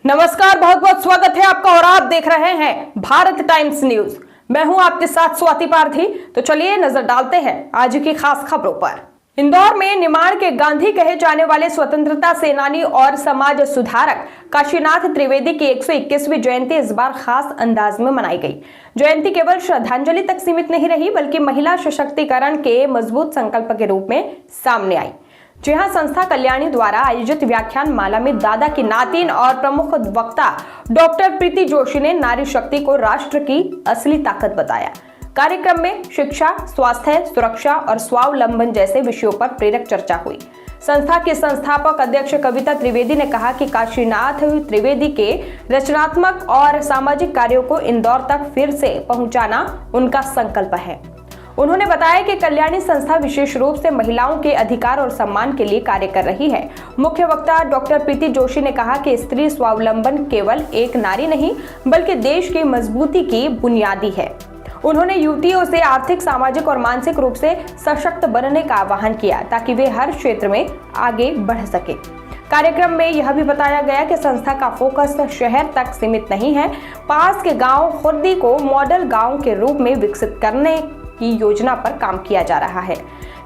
नमस्कार, बहुत बहुत स्वागत है आपका और आप देख रहे हैं भारत टाइम्स न्यूज। मैं हूं आपके साथ स्वाति पारथी। तो चलिए नजर डालते हैं आज की खास खबरों पर। इंदौर में निमाड़ के गांधी कहे जाने वाले स्वतंत्रता सेनानी और समाज सुधारक काशीनाथ त्रिवेदी की 121वीं जयंती इस बार खास अंदाज में मनाई गई। जयंती केवल श्रद्धांजलि तक सीमित नहीं रही, बल्कि महिला सशक्तिकरण के मजबूत संकल्प के रूप में सामने आई। जी हां, संस्था कल्याणी द्वारा आयोजित व्याख्यान माला में दादा की नातिन और प्रमुख वक्ता डॉक्टर प्रीति जोशी ने नारी शक्ति को राष्ट्र की असली ताकत बताया। कार्यक्रम में शिक्षा, स्वास्थ्य, सुरक्षा और स्वावलंबन जैसे विषयों पर प्रेरक चर्चा हुई। संस्था के संस्थापक अध्यक्ष कविता त्रिवेदी ने कहा कि काशीनाथ त्रिवेदी के रचनात्मक और सामाजिक कार्यों को इंदौर तक फिर से पहुंचाना उनका संकल्प है। उन्होंने बताया कि कल्याणी संस्था विशेष रूप से महिलाओं के अधिकार और सम्मान के लिए कार्य कर रही है। मुख्य वक्ता डॉक्टर प्रीति जोशी ने कहा कि स्त्री स्वावलंबन केवल एक नारी नहीं, बल्कि देश की मजबूती की बुनियादी है। उन्होंने युवतियों से आर्थिक, सामाजिक और मानसिक रूप से सशक्त बनने का आह्वान किया ताकि वे हर क्षेत्र में आगे बढ़ सके। कार्यक्रम में यह भी बताया गया कि संस्था का फोकस शहर तक सीमित नहीं है। पास के गांव खुर्दी को मॉडल गांव के रूप में विकसित करने की योजना पर काम किया जा रहा है,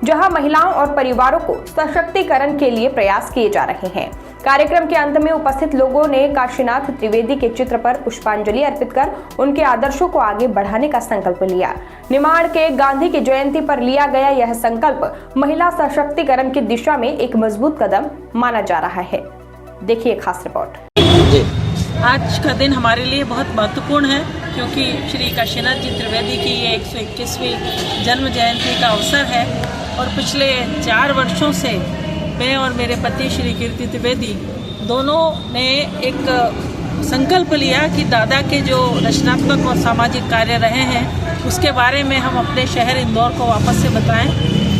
जहां महिलाओं और परिवारों को सशक्तिकरण के लिए प्रयास किए जा रहे हैं। कार्यक्रम के अंत में उपस्थित लोगों ने काशीनाथ त्रिवेदी के चित्र पर पुष्पांजलि अर्पित कर उनके आदर्शों को आगे बढ़ाने का संकल्प लिया। निमाड़ के गांधी की जयंती पर लिया गया यह संकल्प महिला सशक्तिकरण की दिशा में एक मजबूत कदम माना जा रहा है। देखिए खास रिपोर्ट। आज का दिन हमारे लिए बहुत महत्वपूर्ण है, क्योंकि श्री काशीनाथ जी त्रिवेदी की ये 121वीं जन्म जयंती का अवसर है। और पिछले 4 वर्षों से मैं और मेरे पति श्री कीर्ति त्रिवेदी दोनों ने एक संकल्प लिया कि दादा के जो रचनात्मक और सामाजिक कार्य रहे हैं उसके बारे में हम अपने शहर इंदौर को वापस से बताएं,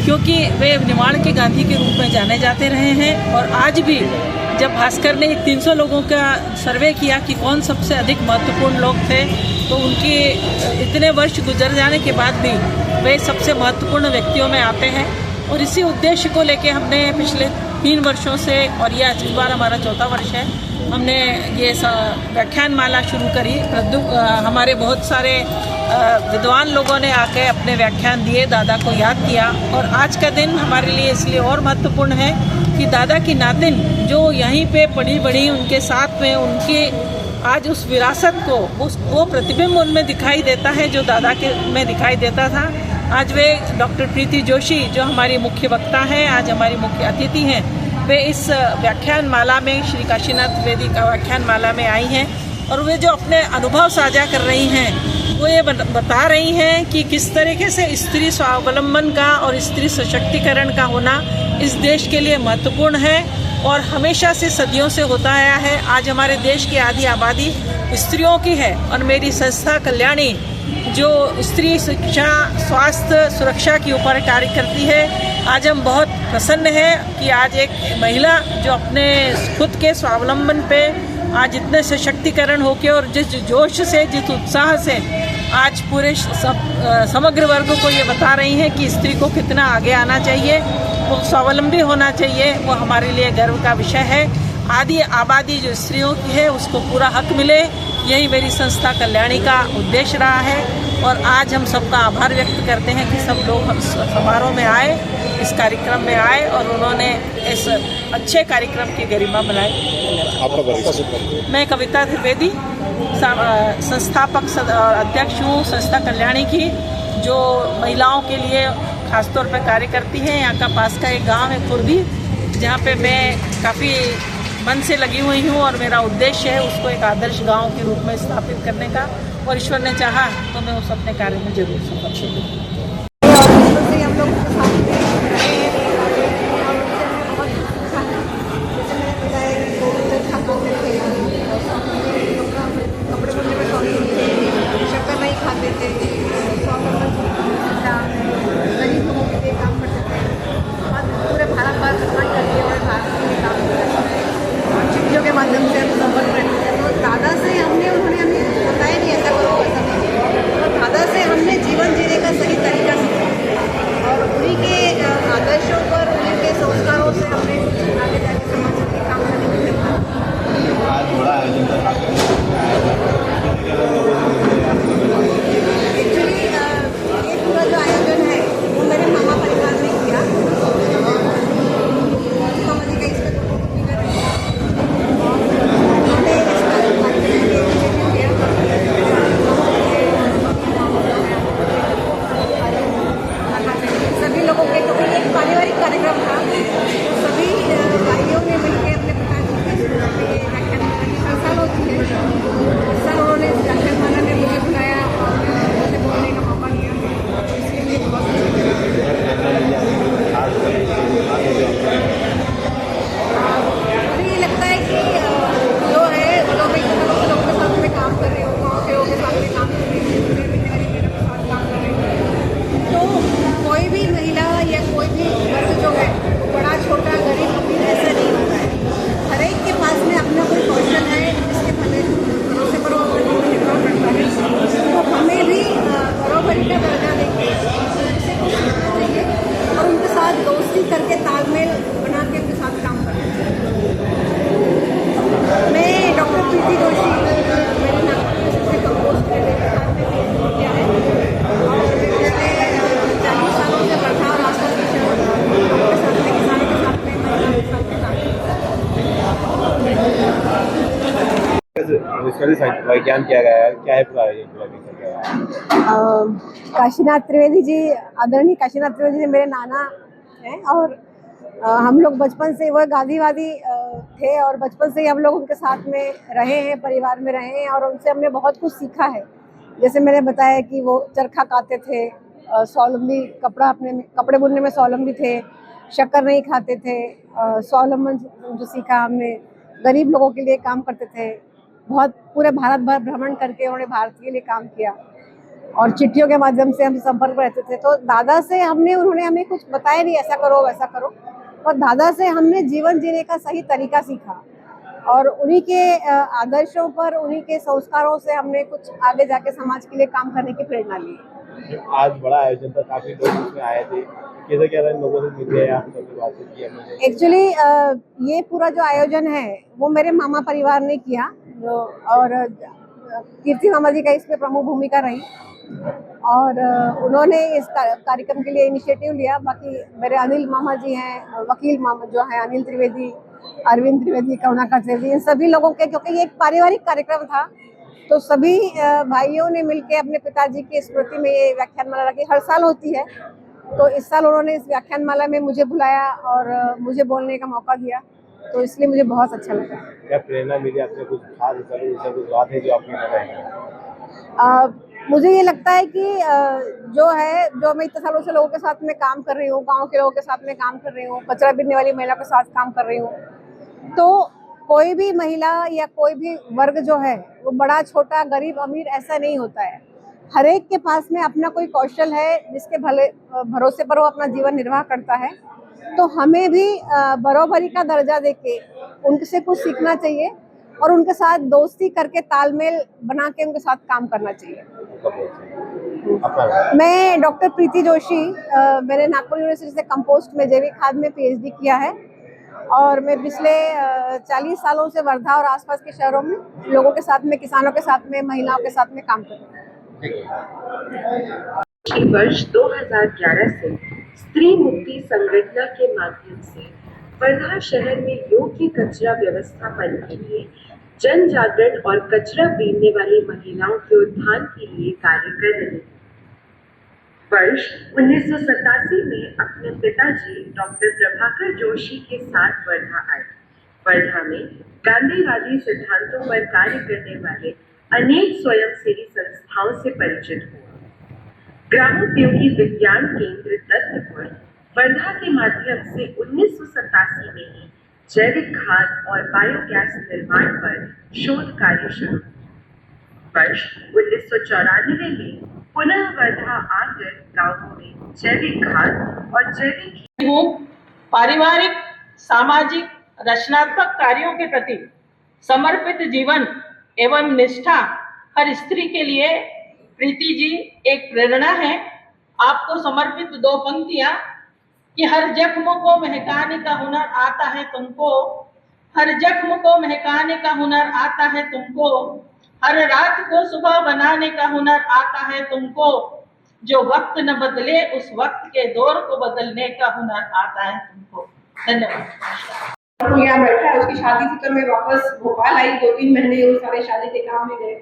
क्योंकि वे निमाड़ के गांधी के रूप में जाने जाते रहे हैं। और आज भी जब भास्कर ने 300 लोगों का सर्वे किया कि कौन सबसे अधिक महत्वपूर्ण लोग थे, तो उनके इतने वर्ष गुजर जाने के बाद भी वे सबसे महत्वपूर्ण व्यक्तियों में आते हैं। और इसी उद्देश्य को लेके हमने पिछले 3 वर्षों से, और यह इस बार हमारा 4था वर्ष है, हमने ये व्याख्यान माला शुरू करी। हमारे बहुत सारे विद्वान लोगों ने आके अपने व्याख्यान दिए, दादा को याद किया। और आज का दिन हमारे लिए इसलिए और महत्वपूर्ण है कि दादा की नातिन जो यहीं पे पढ़ी बढ़ी, उनके साथ में उनके आज उस विरासत को, वो प्रतिबिंब उनमें दिखाई देता है जो दादा के में दिखाई देता था। आज वे डॉक्टर प्रीति जोशी जो हमारी मुख्य वक्ता हैं, आज हमारी मुख्य अतिथि हैं, वे इस व्याख्यान माला में, श्री काशीनाथ त्रिवेदी का व्याख्यान माला में आई हैं। और वे जो अपने अनुभव साझा कर रही हैं, वो ये बता रही हैं कि किस तरीके से स्त्री स्वावलंबन का और स्त्री सशक्तिकरण का होना इस देश के लिए महत्वपूर्ण है और हमेशा से सदियों से होता आया है। आज हमारे देश की आधी आबादी स्त्रियों की है और मेरी संस्था कल्याणी जो स्त्री शिक्षा, स्वास्थ्य, सुरक्षा के ऊपर कार्य करती है। आज हम बहुत प्रसन्न हैं कि आज एक महिला जो अपने खुद के स्वावलंबन पे आज इतने सशक्तिकरण होके और जिस जोश से, जिस उत्साह से आज पूरे समग्र वर्ग को ये बता रही हैं कि स्त्री को कितना आगे आना चाहिए, वो स्वावलंबी होना चाहिए, वो हमारे लिए गर्व का विषय है। आधी आबादी जो स्त्रियों की है उसको पूरा हक मिले, यही मेरी संस्था कल्याणी का उद्देश्य रहा है। और आज हम सबका आभार व्यक्त करते हैं कि सब लोग समारोह में आए, इस कार्यक्रम में आए और उन्होंने इस अच्छे कार्यक्रम की गरिमा बनाई। मैं कविता त्रिवेदी, संस्थापक और अध्यक्ष हूँ संस्था कल्याणी की, जो महिलाओं के लिए खासतौर पर कार्य करती है। यहाँ का पास का एक गांव है खुर्दी, जहाँ पे मैं काफ़ी मन से लगी हुई हूँ और मेरा उद्देश्य है उसको एक आदर्श गांव के रूप में स्थापित करने का। और ईश्वर ने चाहा तो मैं उस अपने कार्य में जरूर सफल होंगी। माध्यम से हम संपर्क करते हैं। तो दादा से उन्होंने हमें बताया नहीं ऐसा करो, ऐसा नहीं। तो दादा से हमने जीवन जीने का सही तरीका प्रीति जोशी मेरे नागपुर से कंपोस्ट करने के साथ में PhD किया है और पिछले 40 सालों से वर्धा और आसपास के शहरों के साथ में किसानों के साथ में महिलाओं के साथ में वैज्ञान किया गया है, क्या है पूरा काशीनाथ त्रिवेदी जी, आदरणीय काशीनाथ त्रिवेदी जी मेरे नाना हैं और हम लोग बचपन से वह गांधीवादी थे और बचपन से ही हम लोग उनके साथ में रहे हैं, परिवार में रहे हैं और उनसे हमने बहुत कुछ सीखा है। जैसे मैंने बताया कि वो चरखा काटते थे, स्वावलंबी कपड़े बुनने में स्वावलंबी थे, शक्कर नहीं खाते थे, स्वावलंबन जो सीखा हमने, गरीब लोगों के लिए काम करते थे, बहुत पूरे भारत भर भ्रमण करके उन्होंने भारत के लिए काम किया और चिट्ठियों के माध्यम से हम संपर्क में रहते थे। तो दादा से उन्होंने हमें कुछ बताया नहीं ऐसा करो वैसा करो, और दादा से हमने जीवन जीने का सही तरीका सीखा और उन्हीं के आदर्शों पर, उन्हीं के संस्कारों से हमने कुछ आगे जाके समाज के लिए काम करने की प्रेरणा ली। आज बड़ा आयोजन था, काफी लोग इसमें आए थे, कैसे क्या लोगों से मिले, आपसे बातचीत की? एक्चुअली ये पूरा जो आयोजन है वो मेरे मामा परिवार ने किया और कीर्ति मामा जी का इसमें प्रमुख भूमिका रही और उन्होंने इस कार्यक्रम के लिए इनिशिएटिव लिया। बाकी मेरे अनिल मामा जी हैं, वकील मामा जो हैं अनिल त्रिवेदी, अरविंद त्रिवेदी, करुणाकर त्रिवेदी, इन सभी लोगों के, क्योंकि ये एक पारिवारिक कार्यक्रम था तो सभी भाइयों ने मिलकर अपने पिताजी की स्मृति में ये व्याख्यानमाला रखी। हर साल होती है तो इस साल उन्होंने इस व्याख्यानमाला में मुझे बुलाया और मुझे बोलने का मौका दिया, तो इसलिए मुझे बहुत अच्छा लगा। क्या प्रेरणा मिली आपसे? कुछ खास कुछ बात है जो आपने बताई? मुझे ये लगता है कि जो मैं इतने सालों से लोगों के साथ में काम कर रही हूँ, गांव के लोगों के साथ में काम कर रही हूँ, कचरा बीनने वाली महिला के साथ काम कर रही हूँ, तो कोई भी महिला या कोई भी वर्ग जो है वो बड़ा छोटा, गरीब अमीर ऐसा नहीं होता है। हर एक के पास में अपना कोई कौशल है जिसके भरोसे पर वो अपना जीवन निर्वाह करता है। तो हमें भी बराबरी का दर्जा देके उनसे कुछ सीखना चाहिए और उनके साथ दोस्ती करके तालमेल बना के उनके साथ काम करना चाहिए। मैं डॉक्टर प्रीति जोशी, मैंने नागपुर यूनिवर्सिटी से कंपोस्ट में जैविक खाद में PhD किया है और मैं पिछले 40 सालों से वर्धा और आसपास के शहरों में लोगों के साथ में, किसानों के साथ में, महिलाओं के साथ में काम कर रही हूँ। वर्ष 2011 से स्त्री मुक्ति संगठन के माध्यम से वर्धा शहर में योग्य कचरा व्यवस्थापन के लिए जन जागरण और कचरा बीनने वाली महिलाओं के उत्थान के लिए कार्य कर रही है। वर्ष 1987 में अपने पिताजी डॉक्टर प्रभाकर जोशी के साथ वर्धा आए। वर्धा में गांधीवादी सिद्धांतों पर कार्य करने वाले अनेक स्वयंसेवी संस्थाओं से परिचित हुआ। ग्रामोद्योगी विज्ञान केंद्र दत्तपुर वर्धा के माध्यम से 1987 में ही जैविक खाद और बायोगैस निर्माण पर शोध कार्य शुरू। वर्ष 1994 में पुनः वर्धा आकर गांवों में जैविक खाद और जैविक पारिवारिक, सामाजिक, रचनात्मक कार्यों के प्रति समर्पित जीवन एवं निष्ठा हर स्त्री के लिए प्रीति जी एक प्रेरणा है। आपको समर्पित 2 पंक्तियां कि हर जख्म को महकाने का हुनर आता है तुमको, हर जख्म को महकाने का हुनर आता है तुमको, हर रात को सुबह बनाने का हुनर आता है तुमको, जो वक्त न बदले उस वक्त के दौर को बदलने का हुनर आता है तुमको। धन्यवाद। तो यहाँ बैठा है, उसकी शादी थी तो मैं वापस भोपाल आई, 2-3 महीने उस सारे शादी के काम में गए,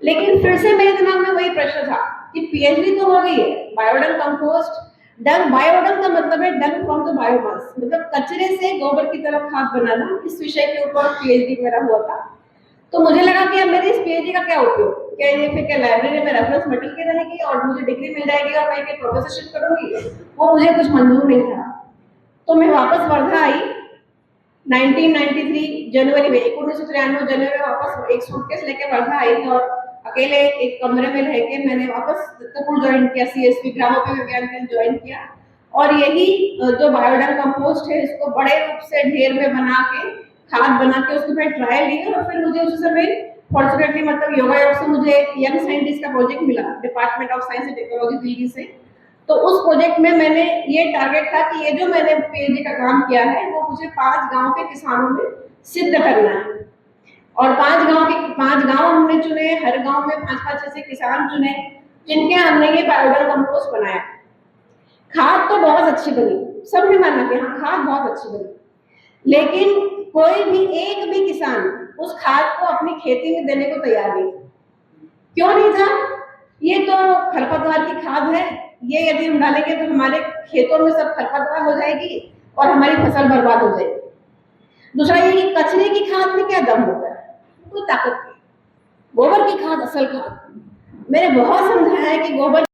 लेकिन फिर से मेरे दिमाग में वही प्रश्न था कि PhD तो हो गई है, बायोडंग कंपोस्ट, डंग, बायोडंग का मतलब है डंग फ्रॉम द बायोमास, मतलब कचरे से गोबर की तरह खाद बनाना। इस विषय के ऊपर PhD मेरा हुआ था। तो मुझे लगा कि अब मेरे इस PhD का क्या उपयोग, क्या ये फिर क्या लाइब्रेरी में रेफरेंस मटेरियल रहेगी और मुझे डिग्री मिल जाएगी और मैं क्या प्रोफेसरशिप करूंगी, वो मुझे कुछ मंजूर नहीं था। तो मैं वापस वर्धा आई 1993 जनवरी में, 1993 जनवरी में वापस एक सूटकेस लेके वर्धा आई और अकेले एक कमरे में रह के मैंने वापस दत्तपुर ज्वाइन किया, CSV ग्रामोद्योग विज्ञान केंद्र ज्वाइन किया और यही जो बायोडंग कंपोस्ट है इसको बड़े रूप से ढेर में बना के, खाद बना के उसके ऊपर ट्रायल ली और फिर मुझे उस समय फॉर्चुनेटली मतलब योगायोग से मुझे यंग साइंटिस्ट का प्रोजेक्ट मिला, department of science and technology Delhi से। तो उस प्रोजेक्ट में मैंने ये टारगेट था कि ये जो मैंने PhD का काम किया है वो मुझे 5 गाँव के किसानों में सिद्ध करना है और 5 गांव हमने चुने, हर गांव में 5-5 ऐसे किसान चुने जिनके हमने ये बायोडल कंपोस्ट बनाया। खाद तो बहुत अच्छी बनी, सबने माना कि हाँ खाद बहुत अच्छी बनी, लेकिन कोई भी एक भी किसान उस खाद को अपनी खेती में देने को तैयार नहीं था। क्यों नहीं था? ये तो खरपतवार की खाद है, ये यदि हम डालेंगे तो हमारे खेतों में सब खरपतवार हो जाएगी और हमारी फसल बर्बाद हो जाएगी। दूसरा ये कि कचरे की खाद में क्या दम होता है, कोई ताकत नहीं। गोबर की खाद असल खाद। मैंने बहुत समझाया है कि गोबर